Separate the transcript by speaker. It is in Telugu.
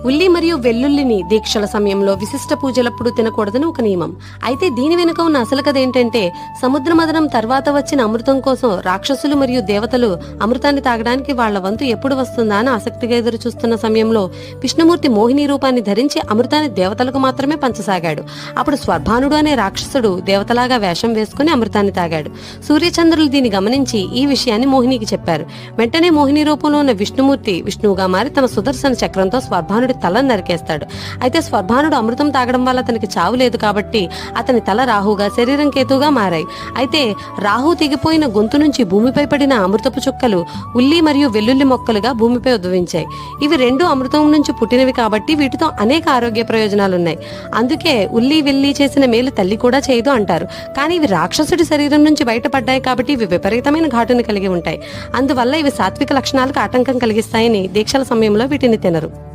Speaker 1: ఉల్లి మరియు వెల్లుల్లిని దీక్షల సమయంలో విశిష్ట పూజలప్పుడు తినకూడదని ఒక నియమం. అయితే దీని వెనుక ఉన్న అసలు కథ ఏంటంటే, సముద్ర మథనం తర్వాత వచ్చిన అమృతం కోసం రాక్షసులు మరియు దేవతలు అమృతాన్ని తాగడానికి వాళ్ల వంతు ఎప్పుడు వస్తుందా అని ఆసక్తిగా ఎదురు చూస్తున్న సమయంలో విష్ణుమూర్తి మోహిని రూపాన్ని ధరించి అమృతాన్ని దేవతలకు మాత్రమే పంచసాగాడు. అప్పుడు స్వర్భానుడు అనే రాక్షసుడు దేవతలాగా వేషం వేసుకుని అమృతాన్ని తాగాడు. సూర్యచంద్రులు దీన్ని గమనించి ఈ విషయాన్ని మోహినికి చెప్పారు. వెంటనే మోహిని రూపంలో ఉన్న విష్ణుమూర్తి విష్ణువుగా మారి తన సుదర్శన చక్రంతో స్వర్భానుడి తలను నరికేస్తాడు. అయితే స్వర్భానుడు అమృతం తాగడం వల్ల అతనికి చావు లేదు కాబట్టి అతని తల రాహుగా, శరీరం కేతుగా మారాయి. అయితే రాహు తెగిపోయిన గొంతు నుంచి భూమిపై పడిన అమృతపు చుక్కలు ఉల్లి మరియు వెల్లుల్లి మొక్కలుగా భూమిపై ఉద్భవించాయి. ఇవి రెండు అమృతం నుంచి పుట్టినవి కాబట్టి వీటితో అనేక ఆరోగ్య ప్రయోజనాలున్నాయి. అందుకే ఉల్లి వెల్లి చేసిన మేలు తల్లి కూడా చేయదు అంటారు. కానీ ఇవి రాక్షసుడి శరీరం నుంచి బయటపడ్డాయి కాబట్టి ఇవి విపరీతమైన ఘాటును కలిగి ఉంటాయి. అందువల్ల ఇవి సాత్విక లక్షణాలకు ఆటంకం కలిగిస్తాయని దీక్షల సమయంలో వీటిని తినరు.